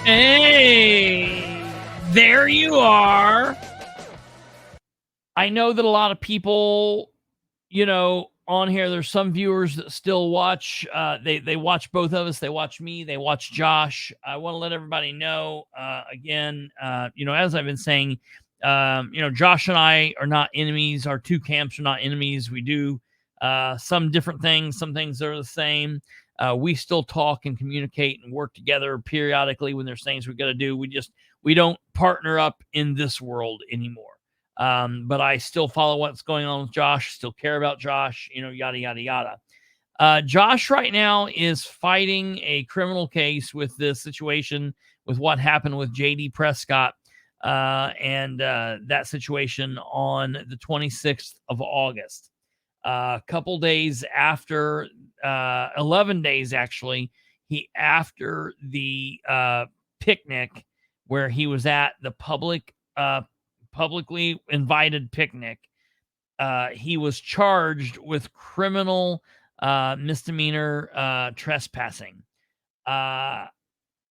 Hey, there you are. I know that a lot of people, on here, there's some viewers that still watch. They watch both of us. They watch me. They watch Josh. I want to let everybody know, again, as I've been saying, Josh and I are not enemies. Our two camps are not enemies. We do some different things. Some things are the same. We still talk and communicate and work together periodically when there's things we got to do. We don't partner up in this world anymore. But I still follow what's going on with Josh, still care about Josh, yada, yada, yada. Josh right now is fighting a criminal case with this situation, with what happened with JD Prescott, and that situation on the 26th of August. A couple days after, 11 days actually, after the picnic where he was at, the publicly invited picnic, he was charged with criminal misdemeanor trespassing.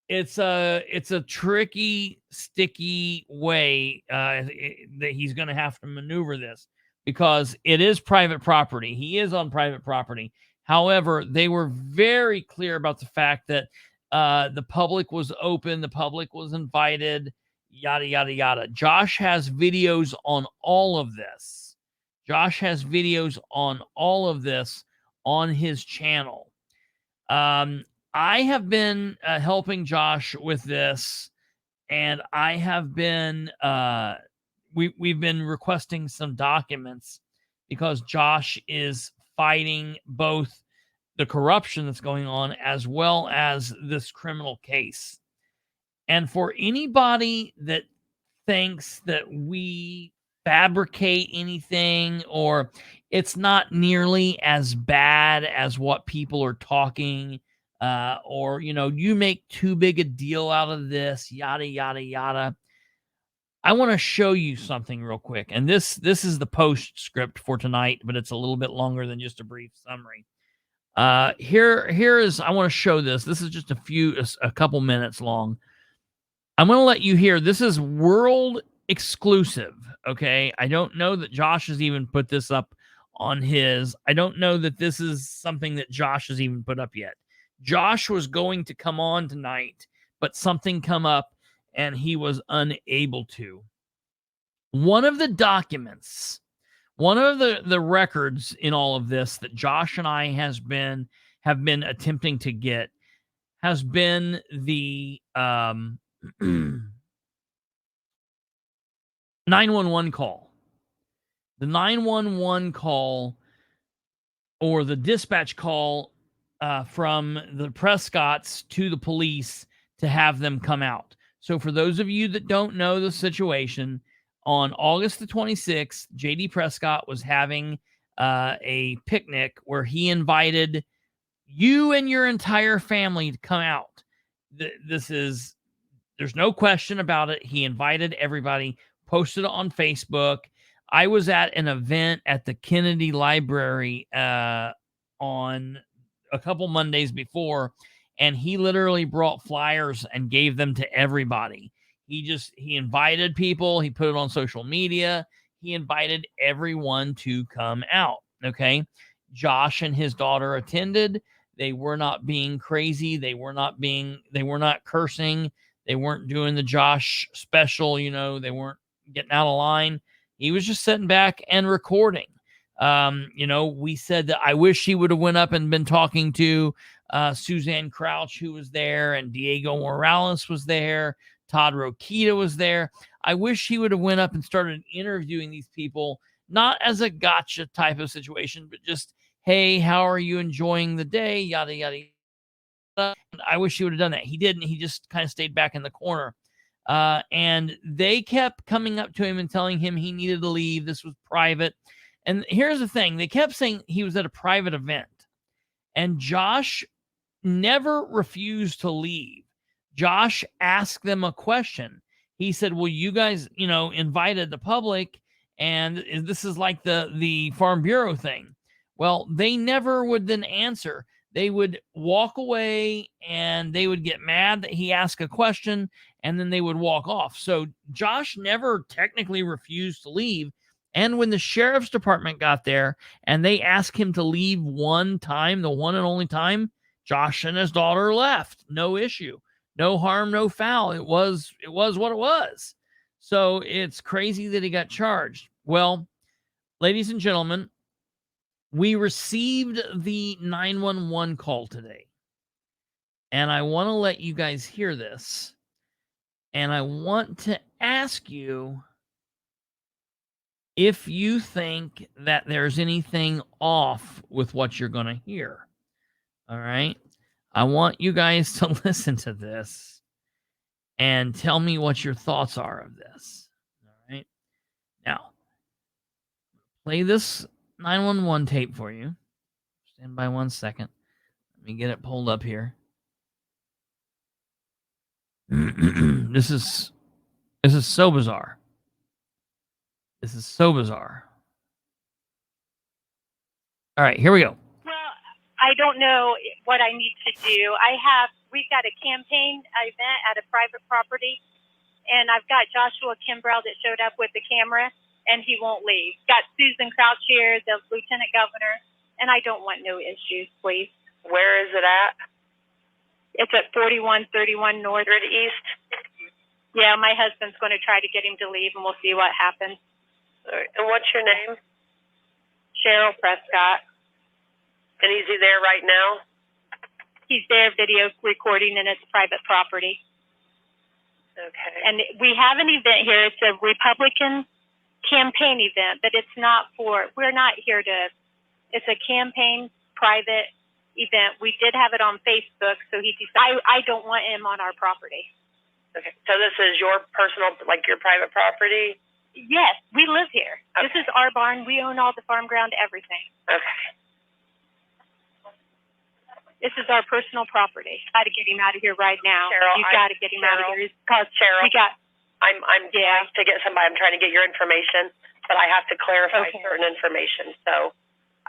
It's a tricky, sticky way that he's going to have to maneuver this, because it is private property. He is on private property. However, they were very clear about the fact that the public was open, the public was invited, yada, yada, yada. Josh has videos on all of this. Josh has videos on all of this on his channel. I have been helping Josh with this, and I have been we've been requesting some documents, because Josh is fighting both the corruption that's going on as well as this criminal case. And for anybody that thinks that we fabricate anything, or it's not nearly as bad as what people are talking, or, you make too big a deal out of this, yada, yada, yada. I want to show you something real quick. And this is the postscript for tonight, but it's a little bit longer than just a brief summary. Here is, I want to show this. This is just a couple minutes long. I'm going to let you hear. This is world exclusive. Okay. I don't know that Josh has even put this up on his. I don't know that this is something that Josh has even put up yet. Josh was going to come on tonight, but something come up and he was unable to. One of the documents, one of the records in all of this that Josh and I have been attempting to get, has been the 911 call. The 911 call, or the dispatch call from the Prescotts to the police to have them come out. So for those of you that don't know the situation, on August the 26th, JD Prescott was having a picnic where he invited you and your entire family to come out. There's no question about it. He invited everybody, posted it on Facebook. I was at an event at the Kennedy Library on a couple Mondays before, and he literally brought flyers and gave them to everybody. He invited people. He put it on social media. He invited everyone to come out. Okay. Josh and his daughter attended. They were not being crazy. They were not cursing. They weren't doing the Josh special. They weren't getting out of line. He was just sitting back and recording. We said that I wish he would have went up and been talking to Suzanne Crouch, who was there, and Diego Morales was there. Todd Rokita was there. I wish he would have went up and started interviewing these people, not as a gotcha type of situation, but just, hey, how are you enjoying the day? Yada, yada, yada. I wish he would have done that. He didn't. He just kind of stayed back in the corner. And they kept coming up to him and telling him he needed to leave. This was private. And here's the thing. They kept saying he was at a private event. And Josh never refused to leave. Josh asked them a question. He said, well, you guys, invited the public, and this is like the Farm Bureau thing. Well, they never would then answer. they would walk away and they would get mad that he asked a question, and then they would walk off. So Josh never technically refused to leave. And when the sheriff's department got there and they asked him to leave one time, the one and only time, Josh and his daughter left. No issue. No harm, no foul. It was what it was. So it's crazy that he got charged. Well, ladies and gentlemen, we received the 911 call today. And I want to let you guys hear this. And I want to ask you if you think that there's anything off with what you're going to hear. All right. I want you guys to listen to this and tell me what your thoughts are of this. All right. Now, play this 911 tape for you. Stand by 1 second. Let me get it pulled up here. This is so bizarre. This is so bizarre. All right, here we go. Well, I don't know what I need to do. We've got a campaign event at a private property, and I've got Joshua KIMBRELL that showed up with the camera, and he won't leave. Got Susan Crouch here, the lieutenant governor, and I don't want no issues, please. Where is it at? It's at 4131 North. Or East? Yeah, my husband's going to try to get him to leave, and we'll see what happens. And what's your name? Cheryl Prescott. And is he there right now? He's there video recording, and it's private property. Okay. And we have an event here. It's a Republican campaign event, but it's not we're not here it's a campaign private event. We did have it on Facebook, so I don't want him on our property. Okay. So this is your personal, like your private property? Yes, we live here. Okay. This is our barn. We own all the farm ground, everything. Okay. This is our personal property. Got to get him out of here right now. Cheryl, You've got to get him out of here. Because Cheryl, I'm yeah. trying to get somebody. I'm trying to get your information, but I have to clarify Okay. certain information. So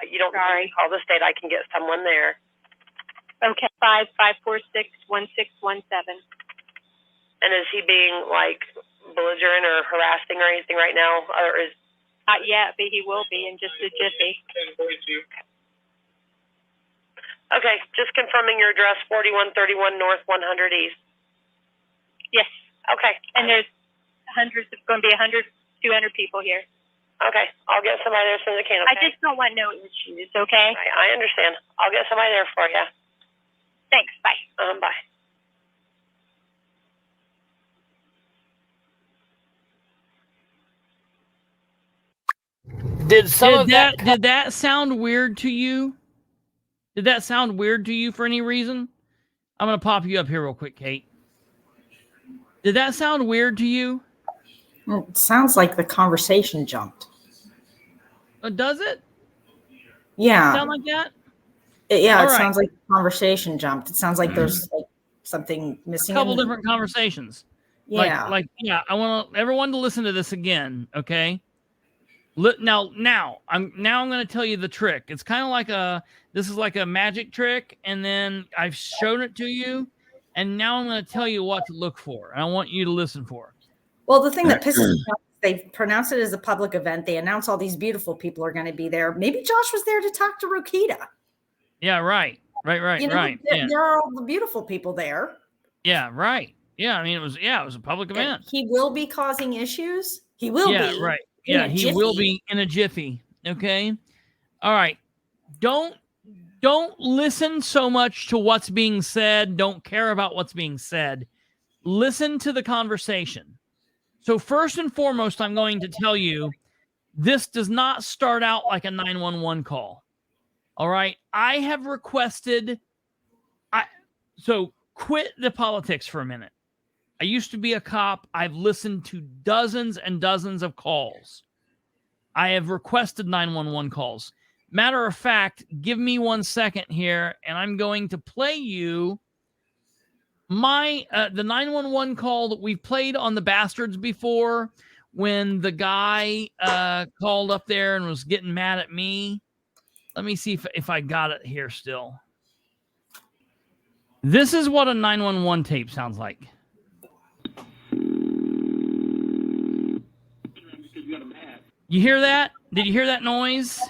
you don't Sorry. need to call the state. I can get someone there. Okay, 546-1617. And is he being like belligerent or harassing or anything right now, or is? Not yet, but he will be in just a jiffy. Okay, just confirming your address, 4131 North 100 East. Yes. Okay. And there's going to be 100, 200 people here. Okay, I'll get somebody there as soon as I can. Okay? I just don't want no issues, okay? I understand. I'll get somebody there for you. Thanks, bye. Bye. Did that sound weird to you? Did that sound weird to you for any reason? I'm going to pop you up here real quick, Kate. Did that sound weird to you? It sounds like the conversation jumped. Does it? Yeah. Sound like that? It sounds like the conversation jumped. It sounds like there's like something missing. A couple different conversations. Yeah. I want everyone to listen to this again, okay? Now I'm going to tell you the trick. It's kind of like this is like a magic trick, and then I've shown it to you, and now I'm going to tell you what to look for, and I want you to listen for. Well, the thing that pisses me off, they pronounce it as a public event. They announce all these beautiful people are going to be there. Maybe Josh was there to talk to Rokita. Yeah, right. You know, right. There are all the beautiful people there. Yeah, right. Yeah, I mean, it was a public event. And he will be causing issues. He will be. Yeah, right. Yeah, he will be in a jiffy. Okay. All right. Don't listen so much to what's being said. Don't care about what's being said. Listen to the conversation. So first and foremost, I'm going to tell you, this does not start out like a 911 call. All right. I have requested. So quit the politics for a minute. I used to be a cop. I've listened to dozens and dozens of calls. I have requested 911 calls. Matter of fact, give me 1 second here, and I'm going to play you the 911 call that we've played on the Bastards before, when the guy called up there and was getting mad at me. Let me see if I got it here still. This is what a 911 tape sounds like. You hear that? Did you hear that noise?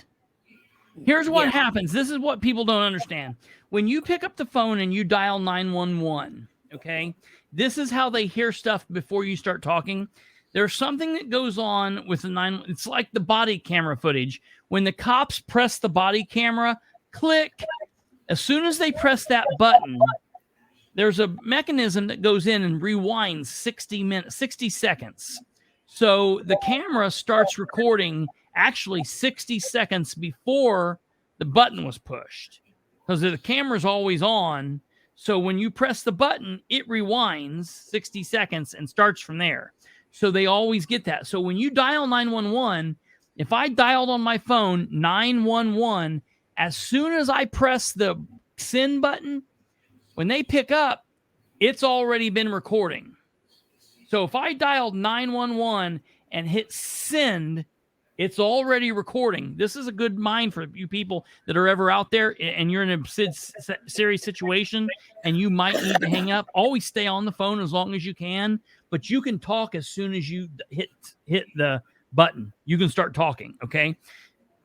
Here's what happens. This is what people don't understand. When you pick up the phone and you dial 911, okay, this is how they hear stuff before you start talking. There's something that goes on with the it's like the body camera footage. When the cops press the body camera, click. As soon as they press that button, there's a mechanism that goes in and rewinds 60 seconds. So the camera starts recording actually 60 seconds before the button was pushed, because the camera's always on. So when you press the button, it rewinds 60 seconds and starts from there. So they always get that. So when you dial 911, if I dialed on my phone 911, as soon as I press the send button, when they pick up, it's already been recording. So if I dialed 911 and hit send, it's already recording. This is a good mind for you people that are ever out there and you're in a serious situation and you might need to hang up. Always stay on the phone as long as you can, but you can talk as soon as you hit the button. You can start talking, okay?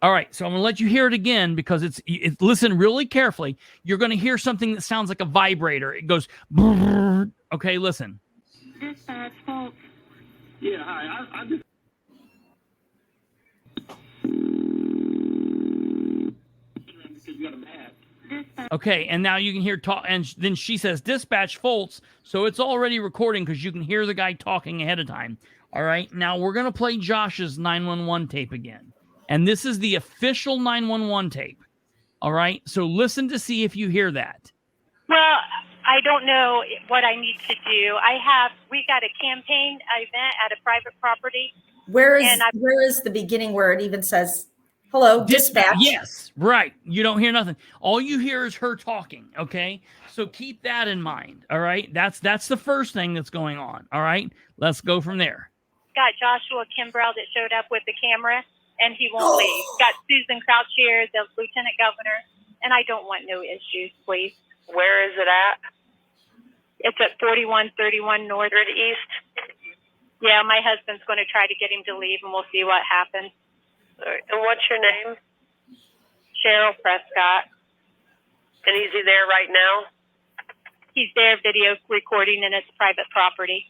All right, so I'm going to let you hear it again because it's listen really carefully. You're going to hear something that sounds like a vibrator. It goes, okay, listen. Dispatch, folks. Yeah, hi. I just... Okay, and now you can hear talk, and then she says dispatch Foltz, so it's already recording because you can hear the guy talking ahead of time. All right, now we're going to play Josh's 911 tape again, and this is the official 911 tape. All right, so listen to see if you hear that. Well, I don't know what I need to do. We got a campaign event at a private property. Where is the beginning where it even says, hello, dispatch? Yes, right. You don't hear nothing. All you hear is her talking, okay? So keep that in mind, all right? That's the first thing that's going on, all right? Let's go from there. Got Joshua KIMBRELL that showed up with the camera, and he won't leave. Got Susan Crouch here, the lieutenant governor, and I don't want no issues, please. Where is it at? It's at 4131 North. Or east? Yeah, my husband's going to try to get him to leave, and we'll see what happens. All right. And what's your name? Cheryl Prescott. And is he there right now? He's there video recording, and it's private property.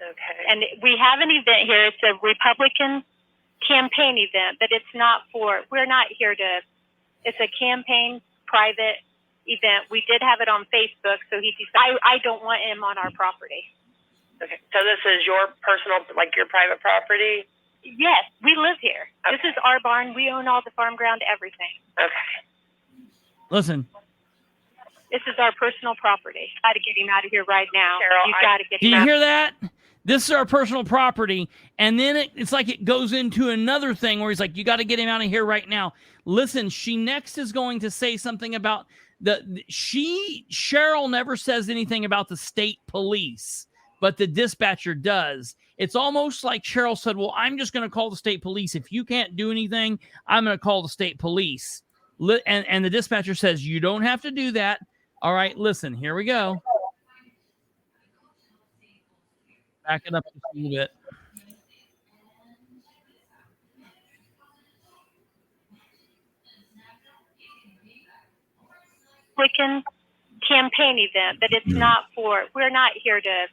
Okay. And we have an event here. It's a Republican campaign event, but we're not here to, it's a campaign private event. We did have it on Facebook, so I don't want him on our property. Okay. So this is your personal, like your private property? Yes, we live here. Okay. This is our barn. We own all the farm ground, everything. Okay. Listen. This is our personal property. Got to get him out of here right now. Cheryl, You got to get him Do out. you hear that? This is our personal property. And then it's like it goes into another thing where he's like, you got to get him out of here right now. Listen, she next is going to say something about Cheryl never says anything about the state police, but the dispatcher does. It's almost like Cheryl said, well, I'm just going to call the state police. If you can't do anything, I'm going to call the state police. And the dispatcher says, you don't have to do that. All right, listen, here we go. Back it up just a little bit. Republican campaign event, but we're not here to,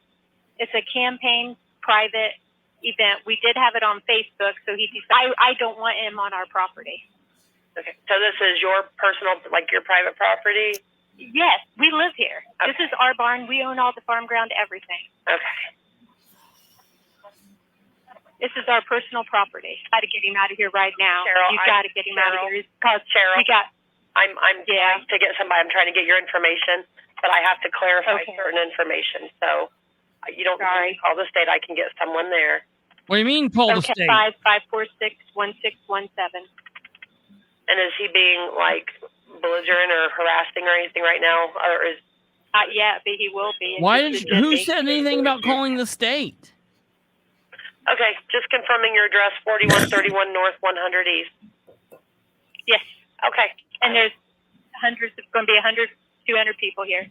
it's a campaign private event. We did have it on Facebook, so I don't want him on our property. Okay. So this is your personal, like your private property? Yes, we live here. Okay. This is our barn. We own all the farm ground, everything. Okay. This is our personal property. Got to get him out of here right now. Cheryl, You got to get him out of here. Cheryl, I'm Yeah. trying to get somebody. I'm trying to get your information, but I have to clarify Okay. certain information. So you don't Sorry. need to call the state. I can get someone there. What do you mean call the Okay, state? 546-1617. And is he being like belligerent or harassing or anything right now, or is? Not yet, but he will be. Who said anything about calling the state? Okay, just confirming your address, 4131 North, 100 East. Yes. Okay. And there's going to be 100 200 people here.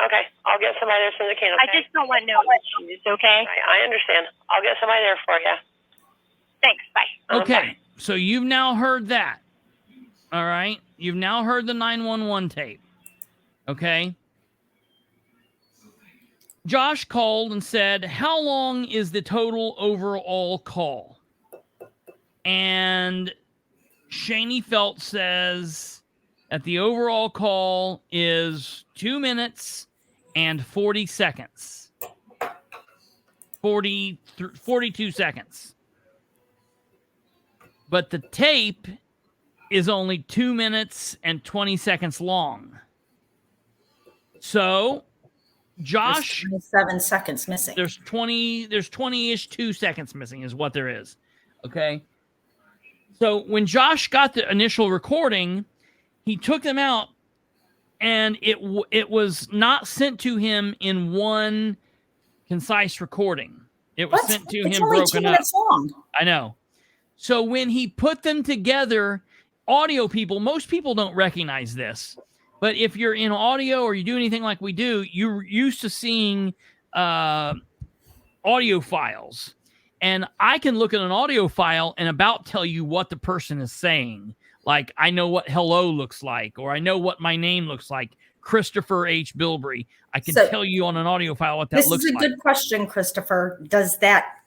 Okay, I'll get somebody there as soon as I can. Okay? I just don't want no issues, okay? I understand. I'll get somebody there for you. Thanks, bye. Okay, so you've now heard that. All right? You've now heard the 911 tape. Okay? Josh called and said, how long is the total overall call? And Shaney Felt says that the overall call is 2 minutes and 40 seconds. 42 seconds. But the tape is only 2 minutes and 20 seconds long. So Josh, there's 27 seconds missing. There's 20-ish 2 seconds missing is what there is. Okay. So when Josh got the initial recording, he took them out and it was not sent to him in one concise recording. It was sent to him only broken 2 up. minutes long. I know. So when he put them together, audio people, most people don't recognize this. But if you're in audio or you do anything like we do, you're used to seeing audio files. And I can look at an audio file and about tell you what the person is saying. Like, I know what hello looks like, or I know what my name looks like. Christopher H. Bilbrey. I can tell you on an audio file what that looks like. This is a good question, Christopher. Does that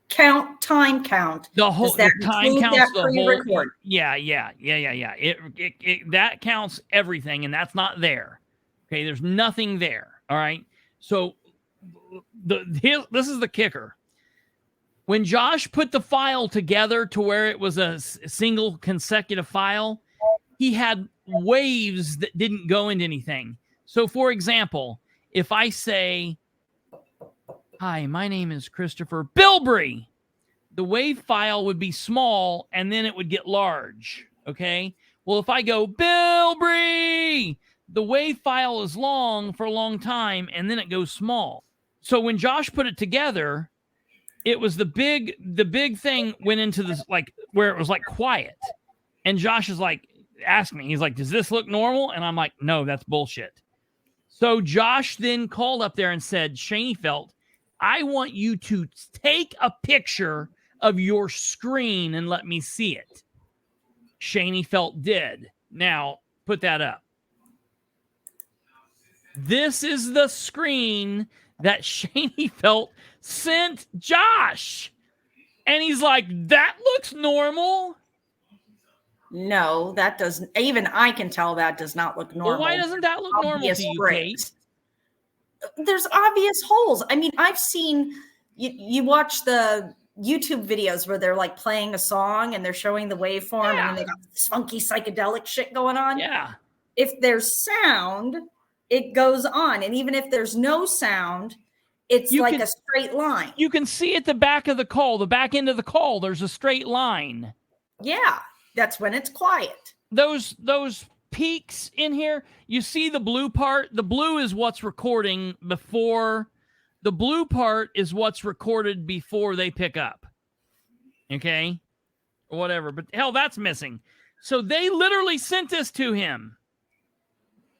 time count? The whole Does that time counts that the whole record? Yeah. It that counts everything, and that's not there. Okay, there's nothing there. All right. So this is the kicker. When Josh put the file together to where it was a single consecutive file, he had waves that didn't go into anything. So, for example, if I say, hi, my name is Christopher Bilbrey, the wave file would be small and then it would get large. Okay. Well, if I go Bilbrey, the wave file is long for a long time and then it goes small. So when Josh put it together, it was the big thing went into this, like, where it was like quiet. And Josh is like, asked me, he's like, does this look normal? And I'm like, no, that's bullshit. So Josh then called up there and said, Shaney Felt, I want you to take a picture of your screen and let me see it. Shaney Felt did. Now, put that up. This is the screen that Shaney Felt sent Josh. And he's like, that looks normal. No, that doesn't. Even I can tell that does not look normal. Well, why doesn't that look normal to you, Kate? There's obvious holes. I mean, I've seen, you watch the YouTube videos where they're like playing a song and they're showing the waveform and then they got this funky psychedelic shit going on. Yeah. If there's sound, it goes on. And even if there's no sound, it's like a straight line. You can see at the back of the call, the back end of the call, there's a straight line. Yeah. That's when it's quiet. Those peaks in here, you see the blue part? The blue is what's recording before. The blue part is what's recorded before they pick up. Okay? Or whatever. But hell, that's missing. So they literally sent this to him.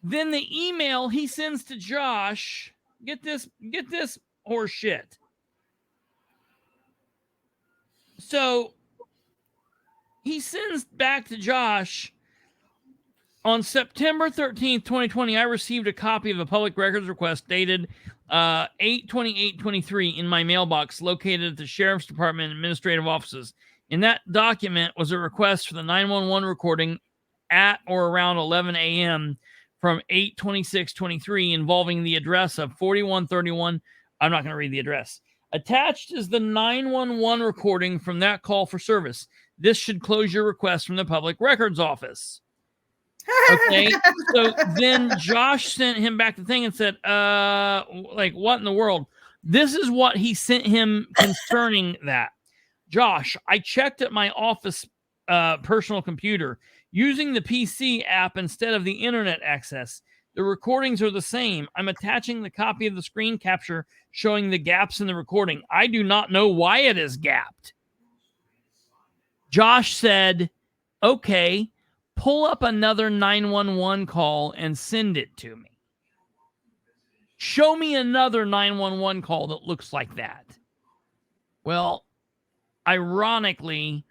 Then the email he sends to Josh, get this horse shit. So he sends back to Josh, on September 13th, 2020, I received a copy of a public records request dated 8/28/23 in my mailbox located at the Sheriff's Department Administrative Offices. In that document was a request for the 911 recording at or around 11 a.m. from 8/26/23 involving the address of 4131. I'm not going to read the address. Attached is the 911 recording from that call for service. This should close your request from the Public Records Office. Okay, so then Josh sent him back the thing and said, like, what in the world? This is what he sent him concerning that. Josh, I checked at my office personal computer using the PC app instead of the internet access. The recordings are the same. I'm attaching the copy of the screen capture showing the gaps in the recording. I do not know why it is gapped. Josh said, okay, pull up another 911 call and send it to me. Show me another 911 call that looks like that. Well, ironically,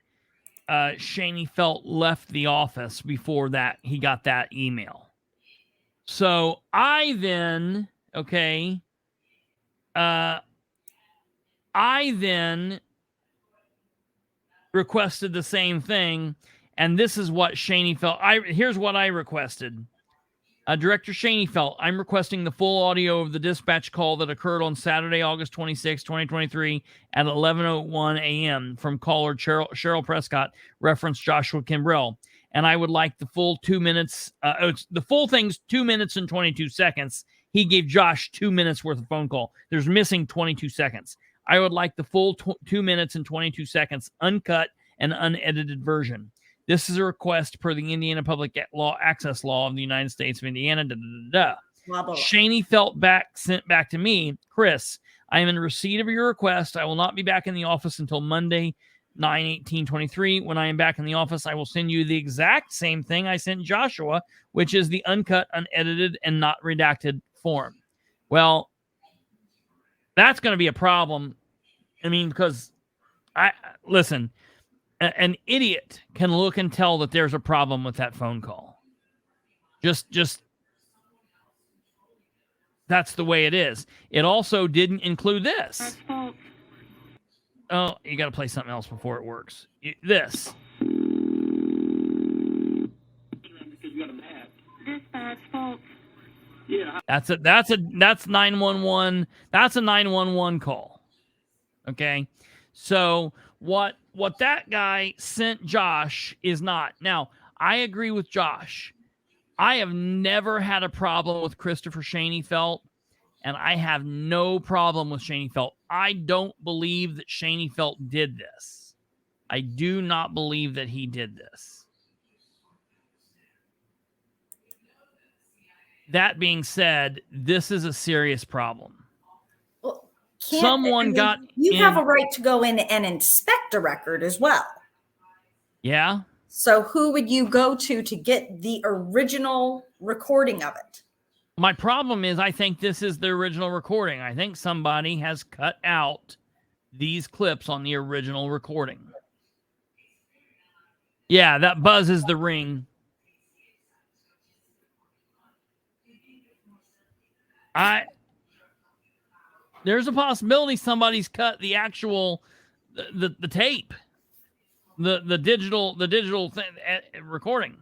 Shaney Felt left the office before that he got that email. So I then, I then requested the same thing, and this is what Shaney Felt. Here's what I requested. Director Shaney Felt, I'm requesting the full audio of the dispatch call that occurred on Saturday, August 26, 2023 at 11:01 a.m. from caller Cheryl Prescott, reference Joshua Kimbrell. And I would like the full 2 minutes. The full thing's 2 minutes and 22 seconds. He gave Josh 2 minutes worth of phone call. There's missing 22 seconds. I would like the full 2 minutes and 22 seconds, uncut and unedited version. This is a request per the Indiana Public Access Law of the United States of Indiana. Blah, blah, blah. Shaney Felt sent back to me, Chris, I am in receipt of your request. I will not be back in the office until Monday, 9/18/23. When I am back in the office, I will send you the exact same thing I sent Joshua, which is the uncut, unedited, and not redacted form. Well, that's going to be a problem. I mean, because listen, an idiot can look and tell that there's a problem with that phone call. Just that's the way it is. It also didn't include this. Oh, you got to play something else before it works. This. Yeah. That's 911. That's a 911 call. Okay. So what that guy sent Josh is not. Now, I agree with Josh. I have never had a problem with Christopher Shaney Felt, and I have no problem with Shaney Felt. I don't believe that Shaney Felt did this. I do not believe that he did this. That being said, this is a serious problem. Someone got you have a right to go in and inspect a record as well. Yeah. So who would you go to get the original recording of it? My problem is I think this is the original recording. I think somebody has cut out these clips on the original recording. Yeah, that buzz is the ring. There's a possibility somebody's cut the actual the tape, the digital recording.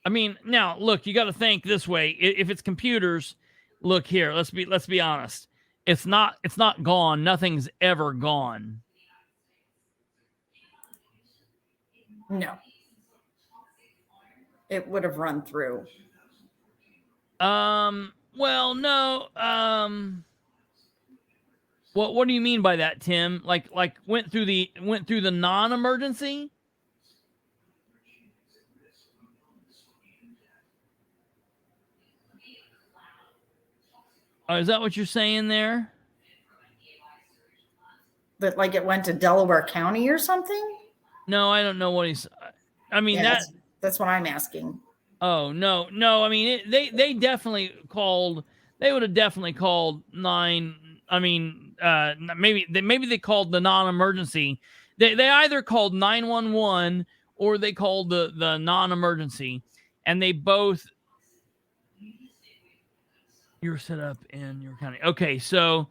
I mean, now look, you got to think this way. If it's computers, look here. Let's be honest. It's not gone. Nothing's ever gone. No, it would have run through. Well, no. What do you mean by that, Tim? Like went through the non-emergency? Oh, is that what you're saying there? That like it went to Delaware County or something? No, I don't know what he's. I mean that's what I'm asking. Oh no! I mean they definitely called. They would have definitely called 9. I mean, maybe they called the non-emergency. They either called 911 or they called the non-emergency, and they both. You were set up in your county. Okay, so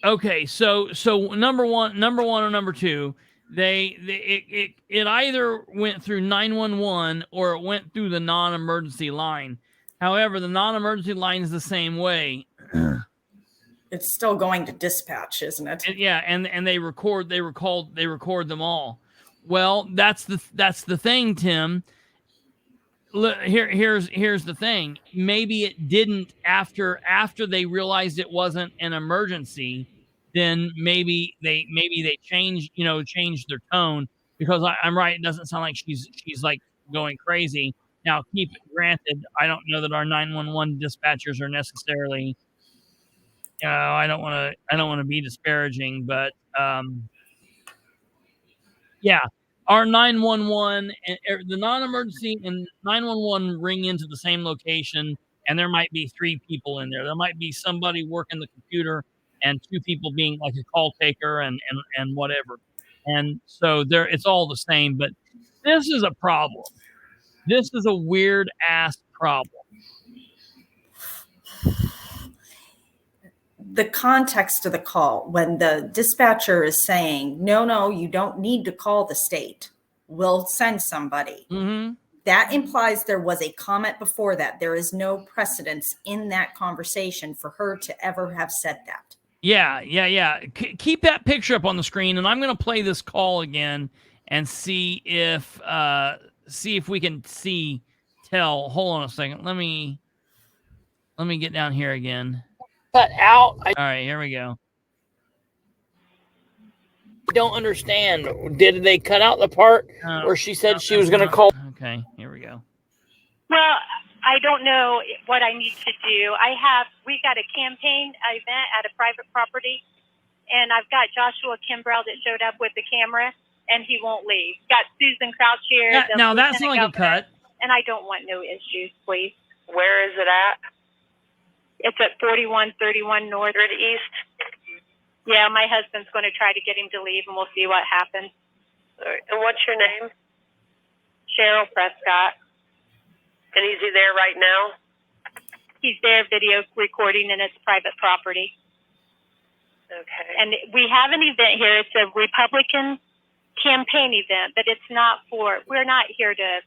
number one or number two, it either went through 911 or it went through the non-emergency line. However, the non-emergency line is the same way. It's still going to dispatch, isn't it? Yeah, and they record them all. Well, that's the thing, Tim. Here's the thing. Maybe it didn't after they realized it wasn't an emergency. Then maybe they changed their tone, because I'm right. It doesn't sound like she's like going crazy. Now, keep it granted, I don't know that our 911 dispatchers are necessarily. I don't want to be disparaging, but yeah, our 911 and the non-emergency and 911 ring into the same location and there might be 3 people in there. There might be somebody working the computer and 2 people being like a call taker and whatever. And so there, it's all the same, but this is a problem. This is a weird ass problem. The context of the call, when the dispatcher is saying, no, you don't need to call the state, we'll send somebody. Mm-hmm. That implies there was a comment before that. There is no precedence in that conversation for her to ever have said that. Yeah. Keep that picture up on the screen, and I'm going to play this call again and see if we can tell. Hold on a second. Let me get down here again. Cut out. All right, here we go. I don't understand. Did they cut out the part where she said she was going to call? Okay, here we go. Well, I don't know what I need to do. We got a campaign event at a private property, and I've got Joshua Kimbrell that showed up with the camera, and he won't leave. Got Susan Crouch here. Yeah, now that's not like a cut. And I don't want no issues, please. Where is it at? It's at 4131 North. Or the east? Yeah, my husband's going to try to get him to leave, and we'll see what happens. All right. And what's your name? Cheryl Prescott. And is he there right now? He's there video recording, and it's private property. Okay. And we have an event here. It's a Republican campaign event, but it's not we're not here to,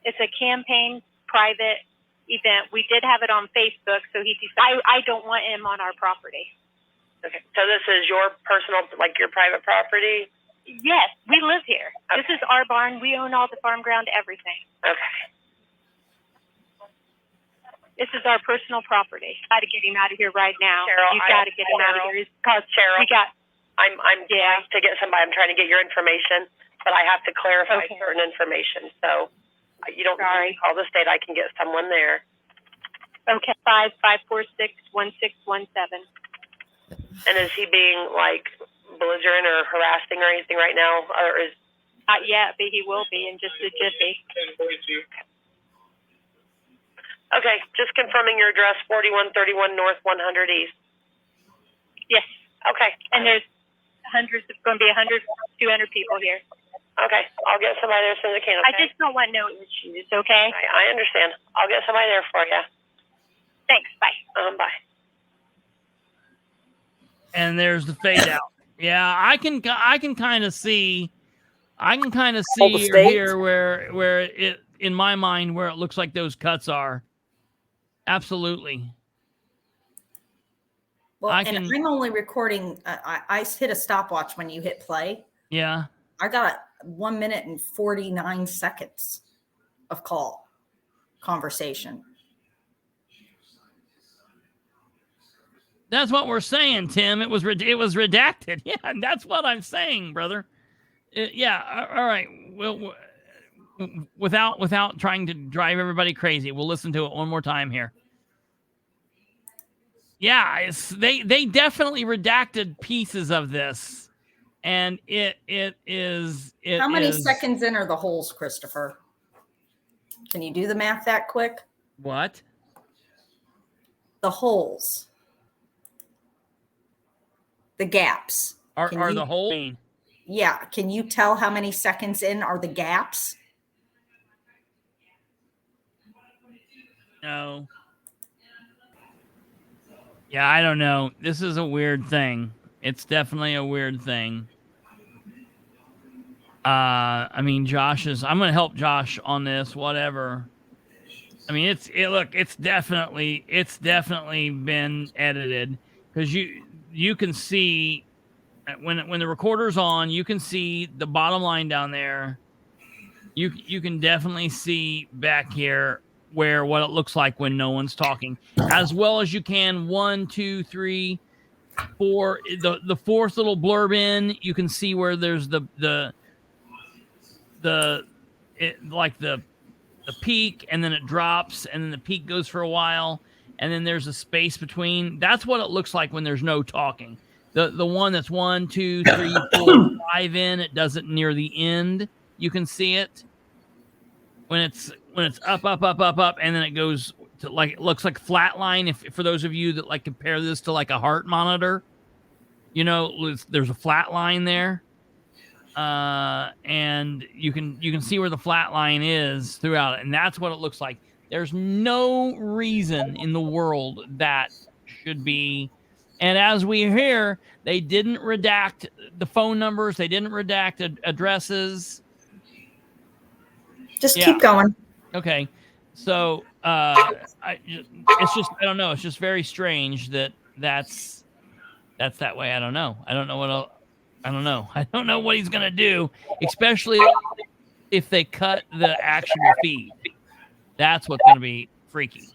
it's a campaign private event. We did have it on Facebook, so I don't want him on our property. Okay. So this is your personal, like your private property? Yes, we live here. Okay. This is our barn. We own all the farm ground, everything. Okay. This is our personal property. Got to get him out of here right now. Cheryl, You got to get him out of here. Cheryl, I'm Yeah. trying to get somebody. I'm trying to get your information, but I have to clarify Okay. certain information. So you don't Sorry. need to call the state. I can get someone there. Okay, 546-1617. And is he being like belligerent or harassing or anything right now, or is? Not yet, but he will be in just a jiffy. Okay, just confirming your address, 4131 North, 100 East. Yes. Okay. And there's going to be 100, 200 people here. Okay, I'll get somebody there as soon as I can. Okay? I just don't want no issues, okay? I understand. I'll get somebody there for you. Thanks, bye. Bye. And there's the fade out. Yeah, I can kind of see the or hear where it, in my mind, where it looks like those cuts are. Absolutely. Well, I and can- I'm only recording. I hit a stopwatch when you hit play. Yeah. I got 1 minute and 49 seconds of conversation. That's what we're saying, Tim. It was redacted. Yeah, that's what I'm saying, brother. Yeah. All right. Well, without trying to drive everybody crazy, we'll listen to it one more time here. Yeah, they definitely redacted pieces of this, and it is. How many seconds in are the holes, Christopher? Can you do the math that quick? What? The holes. The gaps. Are the holes? Yeah. Can you tell how many seconds in are the gaps? No. Yeah, I don't know. This is a weird thing. It's definitely a weird thing. I mean, I'm going to help Josh on this, whatever. I mean, it's definitely been edited, because you can see when the recorder's on, you can see the bottom line down there. You can definitely see back here what it looks like when no one's talking, as well as you can 1, 2, 3, 4. The fourth little blurb in, you can see where there's the peak, and then it drops, and then the peak goes for a while, and then there's a space between. That's what it looks like when there's no talking. The one that's 1, 2, 3, 4, 5 in, it does it near the end. You can see it when it's up, and then it goes like it looks like flatline. If for those of you that like compare this to like a heart monitor, you know, there's a flat line there, and you can see where the flat line is throughout it, and that's what it looks like. There's no reason in the world that should be. And as we hear, they didn't redact the phone numbers. They didn't redact addresses. Just keep going. Okay. So it's just, I don't know. It's just very strange that's that way. I don't know. I don't know what I don't know. I don't know what he's going to do, especially if they cut the actual feed. That's what's going to be freaky.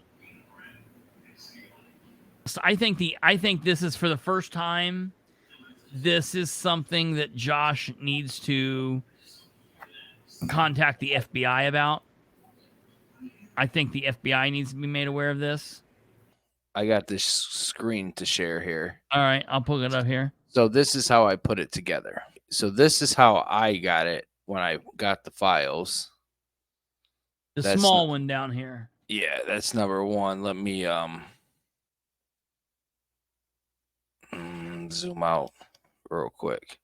So I think this is for the first time. This is something that Josh needs to contact the FBI about. I think the FBI needs to be made aware of this. I got this screen to share here. All right, I'll pull it up here. So this is how I put it together. So this is how I got it when I got the files. The small one down here. Yeah, that's number one. Let me zoom out real quick.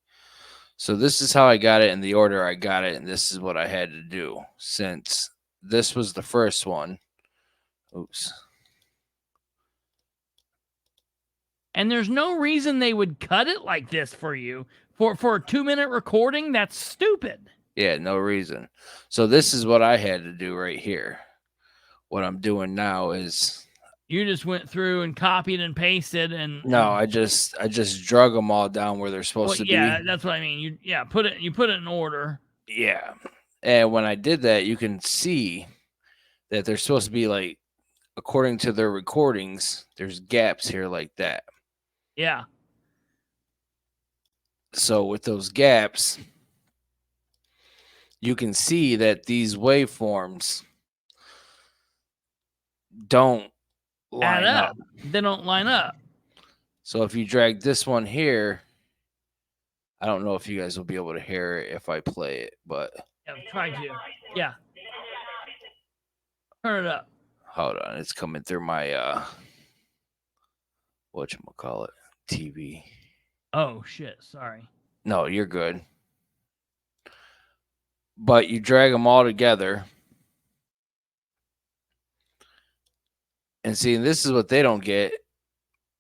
So this is how I got it in the order I got it, and this is what I had to do since this was the first one. Oops. And there's no reason they would cut it like this for you. For a 2-minute recording, that's stupid. Yeah, no reason. So this is what I had to do right here. What I'm doing now is you just went through and copied and pasted and no, I just drug them all down where they're supposed to be. Yeah, that's what I mean. You put it in order. Yeah. And when I did that, you can see that they're supposed to be like, according to their recordings, there's gaps here like that. Yeah. So with those gaps, you can see that these waveforms don't line up. They don't line up. So if you drag this one here, I don't know if you guys will be able to hear it if I play it, but yeah, try to. Yeah. Turn it up. Hold on, it's coming through my whatchamacallit, TV. Oh shit, sorry. No, you're good. But you drag them all together. And see, this is what they don't get.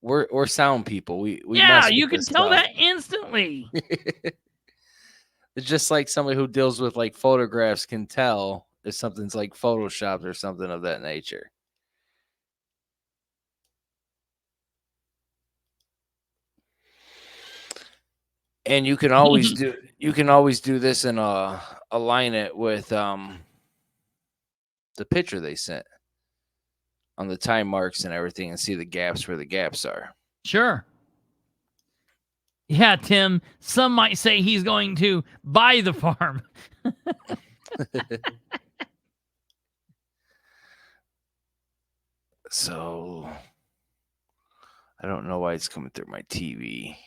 We're sound people. We yeah, you can tell that instantly. It's just like somebody who deals with like photographs can tell if something's like photoshopped or something of that nature. And you can always do this and align it with the picture they sent on the time marks and everything and see the gaps where the gaps are. Sure. Yeah, Tim, some might say he's going to buy the farm. So I don't know why it's coming through my TV.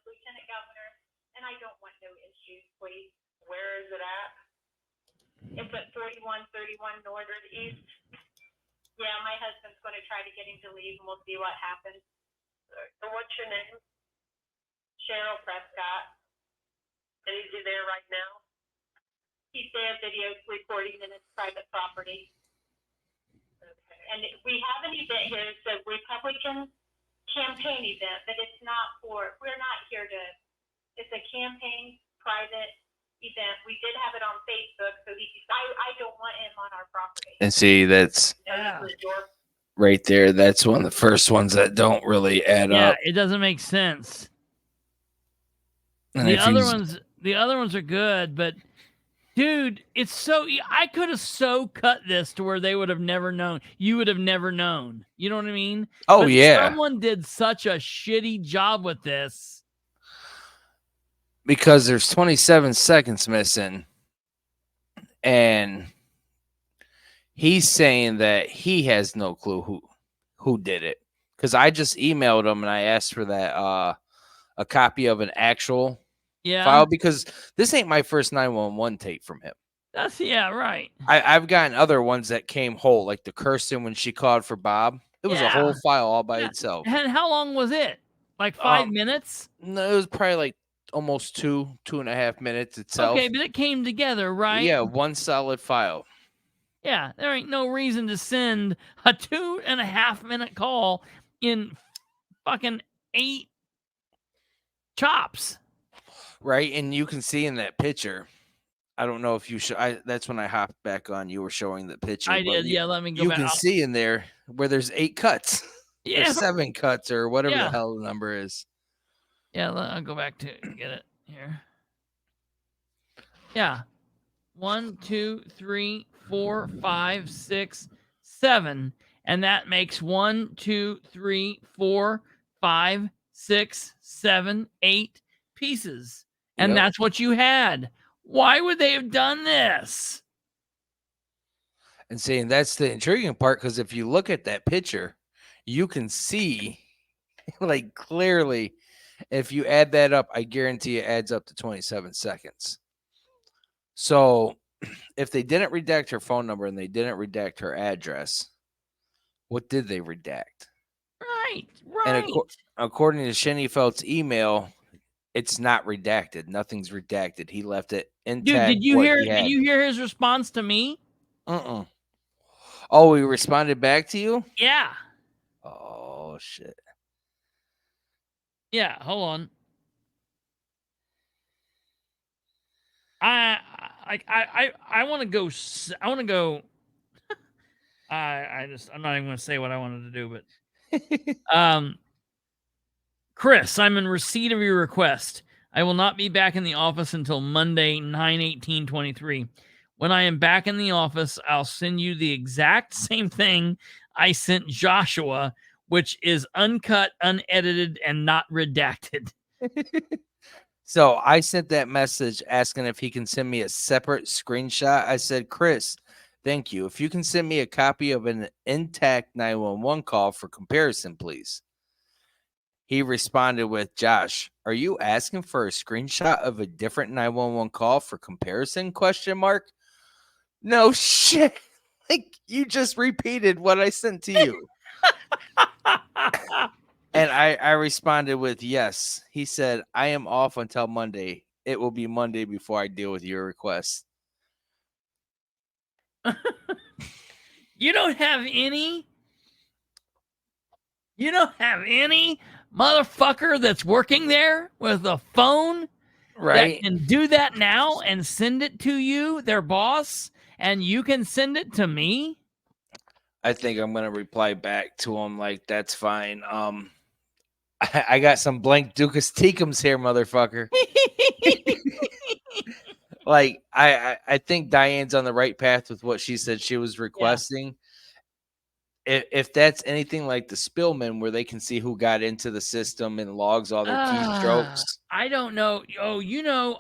Lieutenant Governor, and I don't want no issues, please. Where is it at? It's at 3131 Northern East. Yeah, my husband's going to try to get him to leave, and we'll see what happens. So what's your name? Cheryl Prescott. And is he there right now? He's there, video's recording in his private property. Okay. And we have an event here. It's a Republican campaign event, but it's not for, we're not here to, it's a campaign private event. We did have it on Facebook, so I don't want him on our property. And see, that's right there. That's one of the first ones that don't really add up. Yeah, it doesn't make sense. And the other ones are good, but dude, it's so, I could have so cut this to where they would have never known. You would have never known. You know what I mean? Oh, but yeah. Someone did such a shitty job with this. Because there's 27 seconds missing. And he's saying that he has no clue who did it. because I just emailed him and I asked for that a copy of an actual file, because this ain't my first 911 tape from him. That's right. I've gotten other ones that came whole, like the Kirsten when she called for Bob. It was a whole file all by itself. And how long was it? Like 5 minutes? No, it was probably like almost 2.5 minutes itself. Okay, but it came together, right? Yeah, one solid file. Yeah, there ain't no reason to send a 2.5 minute call in fucking 8 chops. Right, and you can see in that picture. I don't know if you should. That's when I hopped back on. You were showing the picture. I did. Let me go back. You can see in there where there's 8 cuts. Yeah. Or 7 cuts or whatever the hell the number is. Yeah, I'll go back to get it here. Yeah. 1, 2, 3, 4, 5, 6, 7. And that makes 1, 2, 3, 4, 5, 6, 7, 8 pieces. And that's what you had. Why would they have done this? And saying that's the intriguing part, because if you look at that picture, you can see like clearly. If you add that up, I guarantee it adds up to 27 seconds. So if they didn't redact her phone number and they didn't redact her address, what did they redact? Right. And according to Schennefeld's email, it's not redacted. Nothing's redacted. He left it intact. Dude, did you hear his response to me? Oh, he responded back to you? Yeah. Oh shit. Yeah, hold on. I want to go. I want to go. I'm not even going to say what I wanted to do, but Chris, I'm in receipt of your request. I will not be back in the office until Monday, 9/18/23. When I am back in the office, I'll send you the exact same thing I sent Joshua, which is uncut, unedited, and not redacted. So I sent that message asking if he can send me a separate screenshot. I said, Chris, thank you. If you can send me a copy of an intact 911 call for comparison, please. He responded with, Josh, are you asking for a screenshot of a different 911 call for comparison? ? No shit. Like, you just repeated what I sent to you. And I responded with, yes. He said, I am off until Monday. It will be Monday before I deal with your request. You don't have any motherfucker that's working there with a phone, right, that can do that now and send it to you, their boss, and you can send it to me? I think I'm gonna reply back to him like, that's fine. I got some blank Dukas Teekums here, motherfucker. Like, I think Diane's on the right path with what she said she was requesting. If that's anything like the Spillman, where they can see who got into the system and logs all their keystrokes. I don't know. Oh,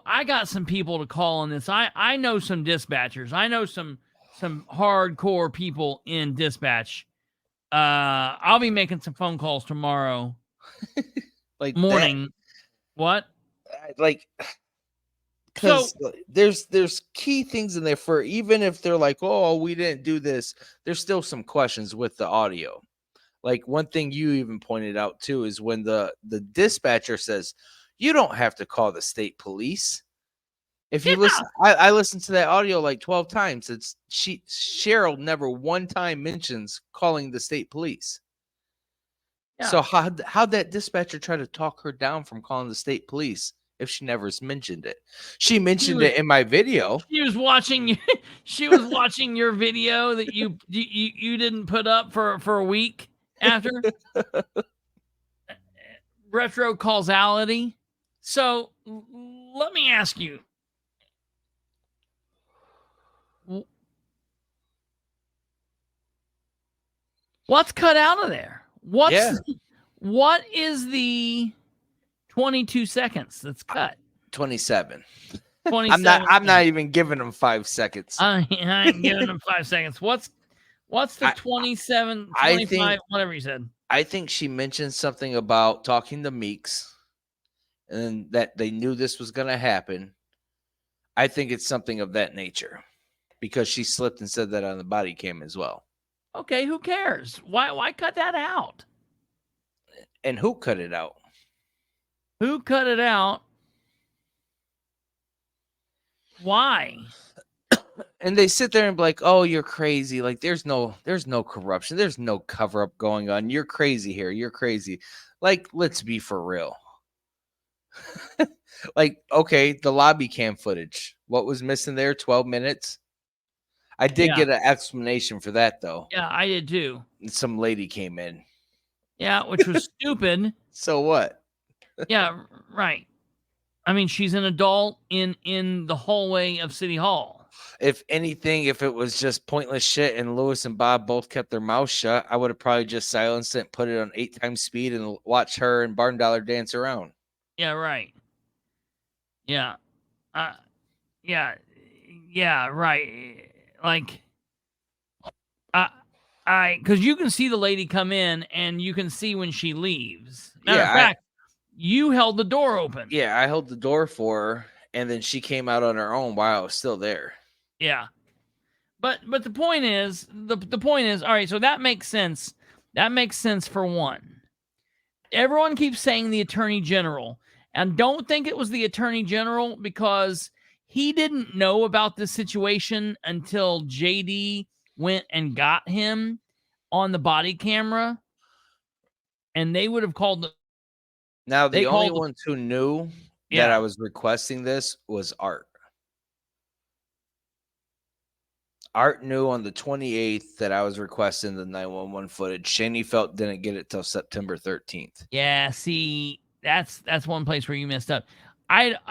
I got some people to call on this. I know some dispatchers. I know some hardcore people in dispatch. I'll be making some phone calls tomorrow. Like morning. What? Like, because there's key things in there for, even if they're like, oh, we didn't do this, there's still some questions with the audio. Like, one thing you even pointed out too is when the dispatcher says, you don't have to call the state police. If you listen, I listened to that audio like 12 times. Cheryl never one time mentions calling the state police. Yeah. So how'd that dispatcher try to talk her down from calling the state police if she never mentioned it? She mentioned it in my video. She was watching. She was watching your video that you didn't put up for a week after. Retro causality. So let me ask you. What's cut out of there? What is the 22 seconds that's cut? 27. 27. I'm not even giving them 5 seconds. I ain't giving them 5 seconds. What's the 27, 25, whatever you said? I think she mentioned something about talking to Meeks and that they knew this was going to happen. I think it's something of that nature because she slipped and said that on the body cam as well. Okay, who cares? Why cut that out? And who cut it out? Who cut it out? Why? And they sit there and be like, "Oh, you're crazy. Like there's no corruption. There's no cover up going on. You're crazy here. You're crazy." Like, let's be for real. Like, okay, the lobby cam footage. What was missing there? 12 minutes. I did get an explanation for that though. Yeah, I did too. Some lady came in. Yeah, which was stupid. So what? Yeah, right. I mean, she's an adult in the hallway of City Hall. If anything, if it was just pointless shit and Lewis and Bob both kept their mouths shut, I would have probably just silenced it, put it on 8 times speed, and watch her and Barn Dollar dance around. Yeah, right. Yeah. Yeah, right. Like, because you can see the lady come in and you can see when she leaves. Matter of fact, you held the door open. Yeah, I held the door for her, and then she came out on her own while I was still there. Yeah. But the point is, the point is, all right, so that makes sense. That makes sense for one. Everyone keeps saying the Attorney General, and don't think it was the Attorney General because he didn't know about this situation until JD went and got him on the body camera, and they would have called the... Now, the only ones who knew that I was requesting this was Art. Art knew on the 28th that I was requesting the 911 footage. Shani Felt didn't get it till September 13th. Yeah, see, that's one place where you messed up.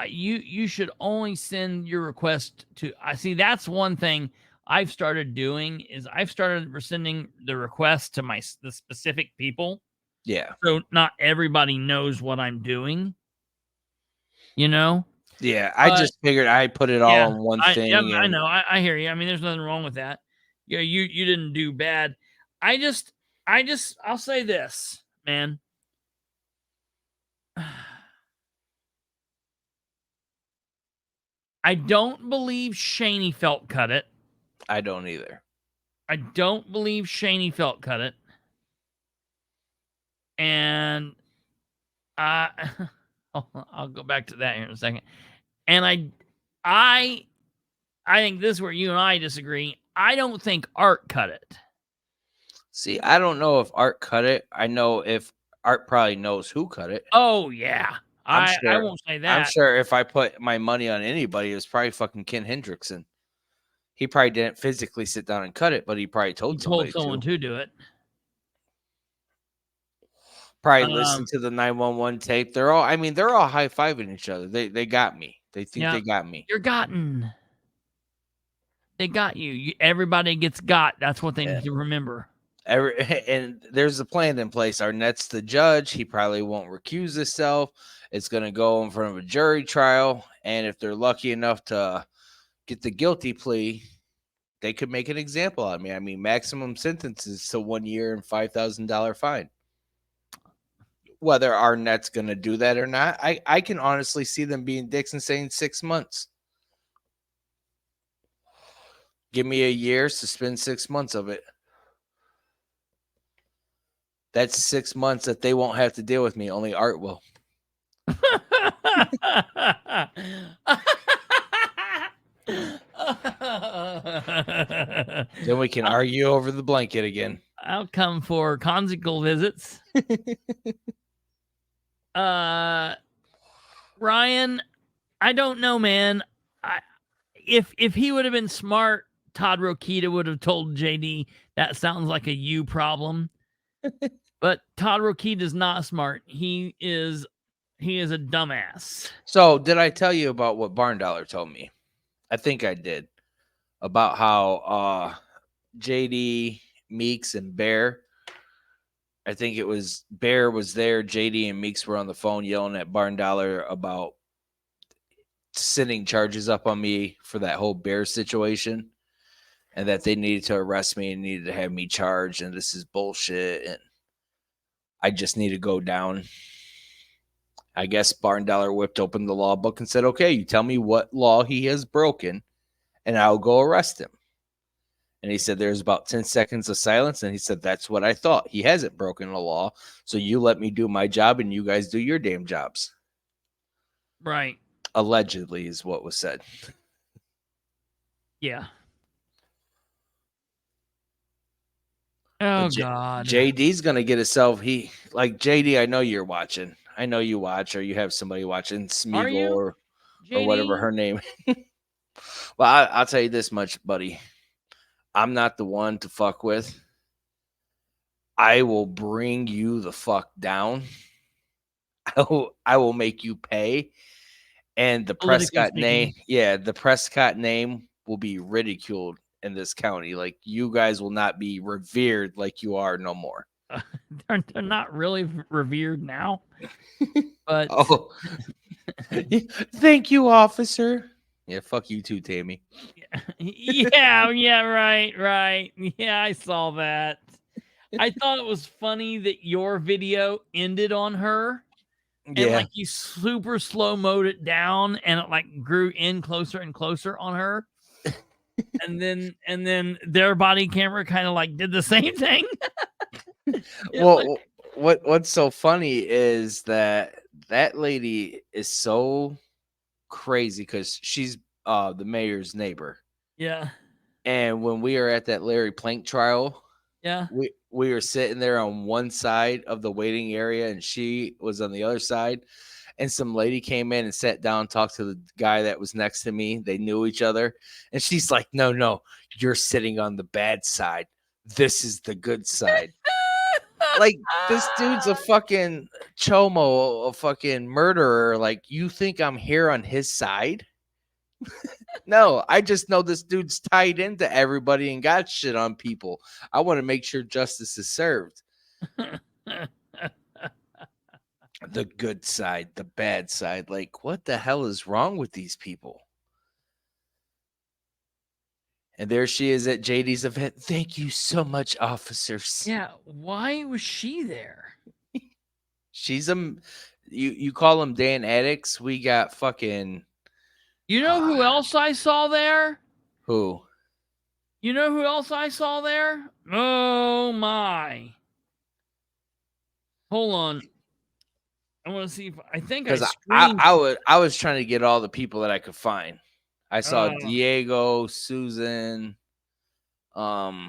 You should only send your request to... I see, that's one thing I've started doing is I've started sending the request to the specific people. Yeah. So not everybody knows what I'm doing. You know? Yeah, I just figured I'd put it all on one thing. Yeah, I know. I hear you. I mean, there's nothing wrong with that. Yeah, you didn't do bad. I'll say this, man. I don't believe Shani Felt cut it. I don't either. I don't believe Shani Felt cut it. And I'll go back to that here in a second. And I think this is where you and I disagree. I don't think Art cut it. See, I don't know if Art cut it. I know if Art probably knows who cut it. Oh, yeah. I won't say that. I'm sure if I put my money on anybody, it was probably fucking Ken Hendrickson. He probably didn't physically sit down and cut it, but he probably told someone to do it. Probably listen to the 911 tape. They're all high-fiving each other. They got me. They think they got me. You're gotten. They got you. Everybody gets got. That's what they need to remember. And there's a plan in place. Arnett's the judge. He probably won't recuse himself. It's going to go in front of a jury trial. And if they're lucky enough to get the guilty plea, they could make an example out of me. I mean, maximum sentence is to 1 year and $5,000 fine. Whether Arnett's going to do that or not, I can honestly see them being dicks and saying 6 months. Give me a year, suspend 6 months of it. That's 6 months that they won't have to deal with me. Only Art will. Then we can argue over the blanket again. I'll come for conjugal visits. Ryan, I don't know, man. If he would have been smart, Todd Rokita would have told JD that sounds like a you problem. But Todd Rokita is not smart. He is a dumbass. So did I tell you about what Barn Dollar told me? I think I did. About how JD, Meeks, and Bear. I think it was Bear was there. JD and Meeks were on the phone yelling at Barn Dollar about sending charges up on me for that whole Bear situation, and that they needed to arrest me and needed to have me charged, and this is bullshit. And I just need to go down. I guess Barn Dollar whipped open the law book and said, okay, you tell me what law he has broken, and I'll go arrest him. And he said there's about 10 seconds of silence, and he said, that's what I thought. He hasn't broken the law, so you let me do my job, and you guys do your damn jobs. Right. Allegedly is what was said. Yeah. Oh, God. JD's going to get himself, JD, I know you're watching. I know you watch, or you have somebody watching, Smeagol or whatever her name. Well, I'll tell you this much, buddy. I'm not the one to fuck with. I will bring you the fuck down. I will make you pay. And the Prescott name, the Prescott name will be ridiculed in this county. Like, you guys will not be revered like you are no more. They're not really revered now. But thank you, officer. Yeah, fuck you too, Tammy. Yeah, right. Yeah, I saw that. I thought it was funny that your video ended on her. And like you super slow-moed it down, and it like grew in closer and closer on her. and then their body camera kind of like did the same thing. Well, what's so funny is that lady is so crazy because she's the mayor's neighbor. Yeah. And when we were at that Larry Plank trial, we were sitting there on one side of the waiting area, and she was on the other side. And some lady came in and sat down and talked to the guy that was next to me. They knew each other. And she's like, no, you're sitting on the bad side. This is the good side. Like, this dude's a fucking chomo, a fucking murderer. Like, you think I'm here on his side? No, I just know this dude's tied into everybody and got shit on people. I want to make sure justice is served. The good side, the bad side. Like, what the hell is wrong with these people? And there she is at JD's event. Thank you so much, officers. Yeah, why was she there? She's you call them Dan addicts. We got fucking. You know who else I saw there? Who? You know who else I saw there? Oh my! Hold on. I want to see if I think I was trying to get all the people that I could find. I saw Diego, Susan. I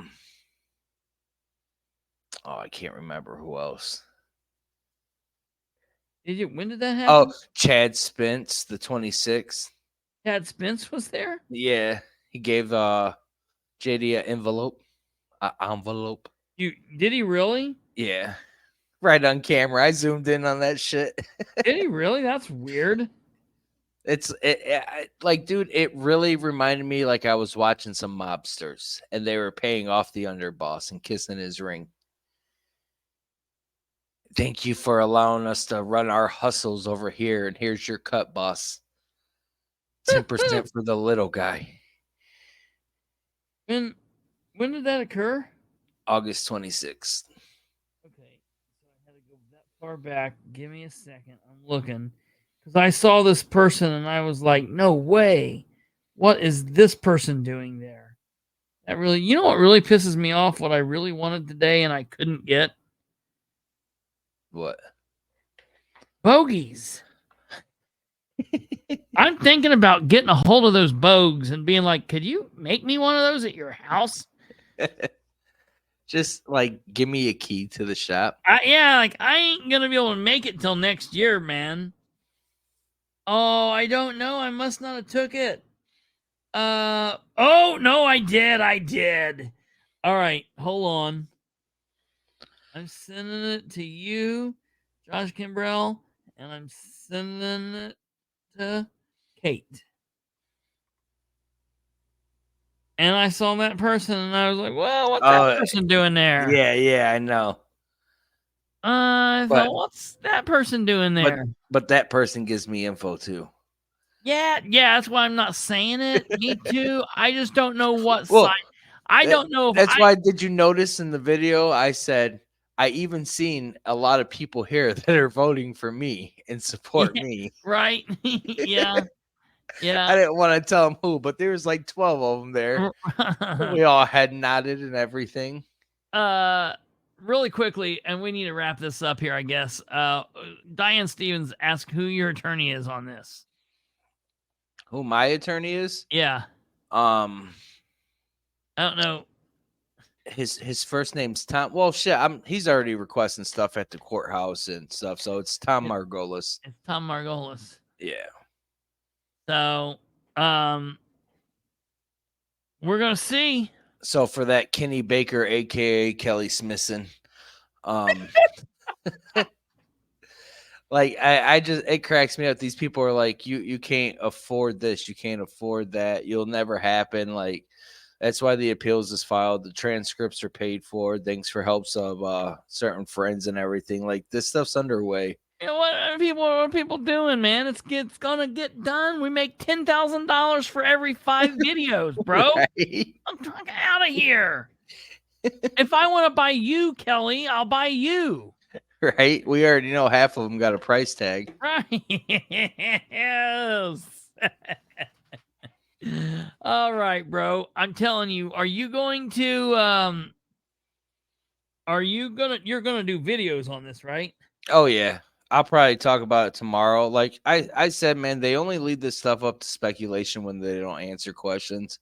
can't remember who else. When did that happen? Oh, Chad Spence, the 26th. Chad Spence was there? Yeah, he gave JD an envelope. Did he really? Yeah, right on camera. I zoomed in on that shit. Did he really? That's weird. Like, dude, it really reminded me like I was watching some mobsters, and they were paying off the underboss and kissing his ring. Thank you for allowing us to run our hustles over here, and here's your cut, boss. 10% for the little guy. When did that occur? August 26th. Okay, so I had to go that far back. Give me a second. I'm looking. Because I saw this person and I was like, no way. What is this person doing there? That really, you know what really pisses me off? What I really wanted today and I couldn't get? What? Bogies. I'm thinking about getting a hold of those bogues and being like, could you make me one of those at your house? Just like give me a key to the shop. I ain't gonna be able to make it till next year, man. Oh, I don't know. I must not have took it. Oh no, I did. All right, hold on. I'm sending it to you, Josh Kimbrell, and I'm sending it to Kate. And I saw that person, and I was like, well, what's that person doing there? Yeah, I know. I thought, what's that person doing there? But that person gives me info, too. Yeah, that's why I'm not saying it. Me too. I just don't know what side. I don't know. That's why, did you notice in the video, I said, I even seen a lot of people here that are voting for me and support Yeah, me. right? Yeah. Yeah. I didn't want to tell them who, but there was like 12 of them there. We all had nodded and everything. Really quickly, and we need to wrap this up here, I guess. Diane Stevens asked who your attorney is on this. Who my attorney is? Yeah. I don't know. His first name's Tom. Well, shit, he's already requesting stuff at the courthouse and stuff, so it's Tom Margolis. It's Tom Margolis. Yeah. So, we're gonna see. So for that Kenny Baker, aka Kelly Smithson, like I just, it cracks me up. These people are like, you can't afford this, you can't afford that, you'll never happen. Like, that's why the appeals is filed. The transcripts are paid for. Thanks for helps of certain friends and everything. Like, this stuff's underway. You know, what are people doing, man? It's gonna get done. We make $10,000 for every 5 videos, bro. Right? I'm out of here. If I want to buy you, Kelly, I'll buy you. Right? We already know half of them got a price tag. Right. Yes. All right, bro. I'm telling you, you're gonna do videos on this, right? Oh yeah. I'll probably talk about it tomorrow. Like I said, man, they only leave this stuff up to speculation when they don't answer questions.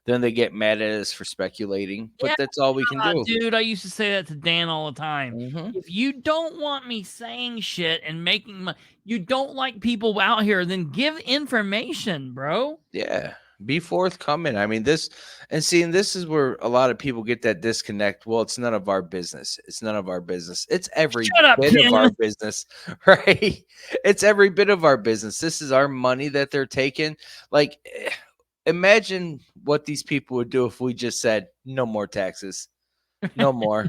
Then they get mad at us for speculating. But Yeah, that's all we can do. Dude, I used to say that to Dan all the time. Mm-hmm. If you don't want me saying shit and making you don't like people out here, then give information, bro. Yeah. Be forthcoming. I mean, this is where a lot of people get that disconnect. Well, it's none of our business. It's none of our business. It's every bit of our business, right? It's every bit of our business. This is our money that they're taking. Like, imagine what these people would do if we just said no more taxes, no more.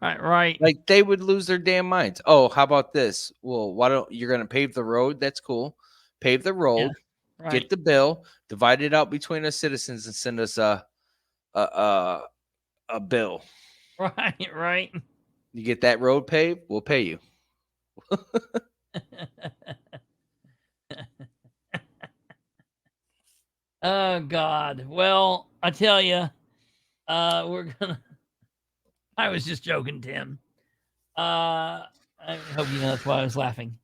Right. Like, they would lose their damn minds. Oh, how about this? Well, why don't you're going to pave the road? That's cool. Pave the road. Yeah. Right. Get the bill, divide it out between us citizens, and send us a bill. Right. You get that road paved, we'll pay you. Oh God. Well, I tell you, we're gonna. I was just joking, Tim. I hope you know that's why I was laughing.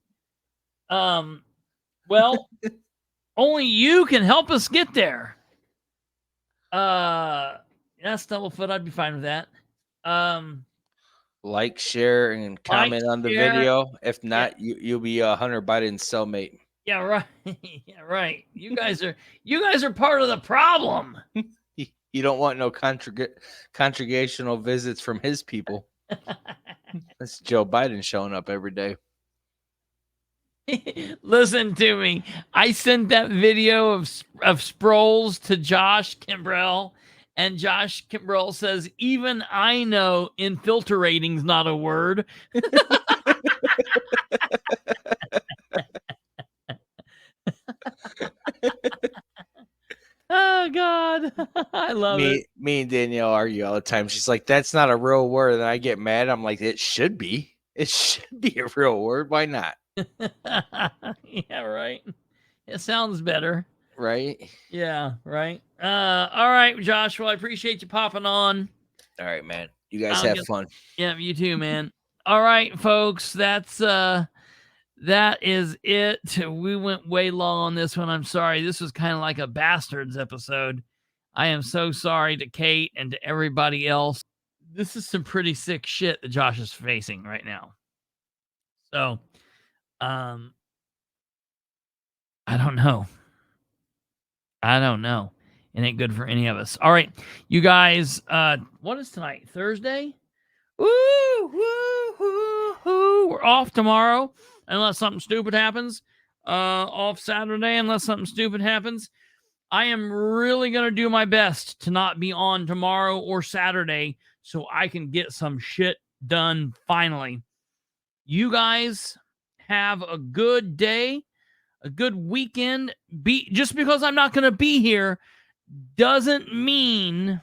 Well. Only you can help us get there. Yeah, Stumblefoot, I'd be fine with that. Like, share, and comment on the video. If not, you'll be Hunter Biden's cellmate. Yeah, right. Yeah, right. You guys are part of the problem. You don't want no congregational visits from his people. That's Joe Biden showing up every day. Listen to me. I sent that video of Sproles to Josh Kimbrell, and Josh Kimbrell says, even I know infiltrating's not a word. Oh, God. I love it. Me and Danielle argue all the time. She's like, that's not a real word. And I get mad. I'm like, it should be. It should be a real word. Why not? Yeah, right. It sounds better. Right? Yeah, right. All right, Joshua, I appreciate you popping on. All right, man. You guys have fun. Yeah, you too, man. All right, folks. That is it. We went way long on this one. I'm sorry. This was kind of like a bastards episode. I am so sorry to Kate and to everybody else. This is some pretty sick shit that Josh is facing right now. So, I don't know. It ain't good for any of us. All right, you guys, what is tonight? Thursday? Woo! We're off tomorrow unless something stupid happens. Off Saturday unless something stupid happens. I am really going to do my best to not be on tomorrow or Saturday so I can get some shit done finally. You guys have a good day, a good weekend. Just because I'm not going to be here doesn't mean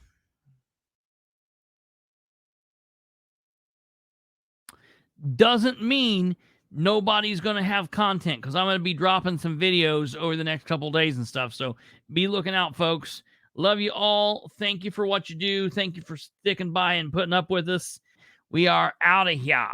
doesn't mean nobody's going to have content, because I'm going to be dropping some videos over the next couple days and stuff. So be looking out, folks. Love you all. Thank you for what you do. Thank you for sticking by and putting up with us. We are out of here.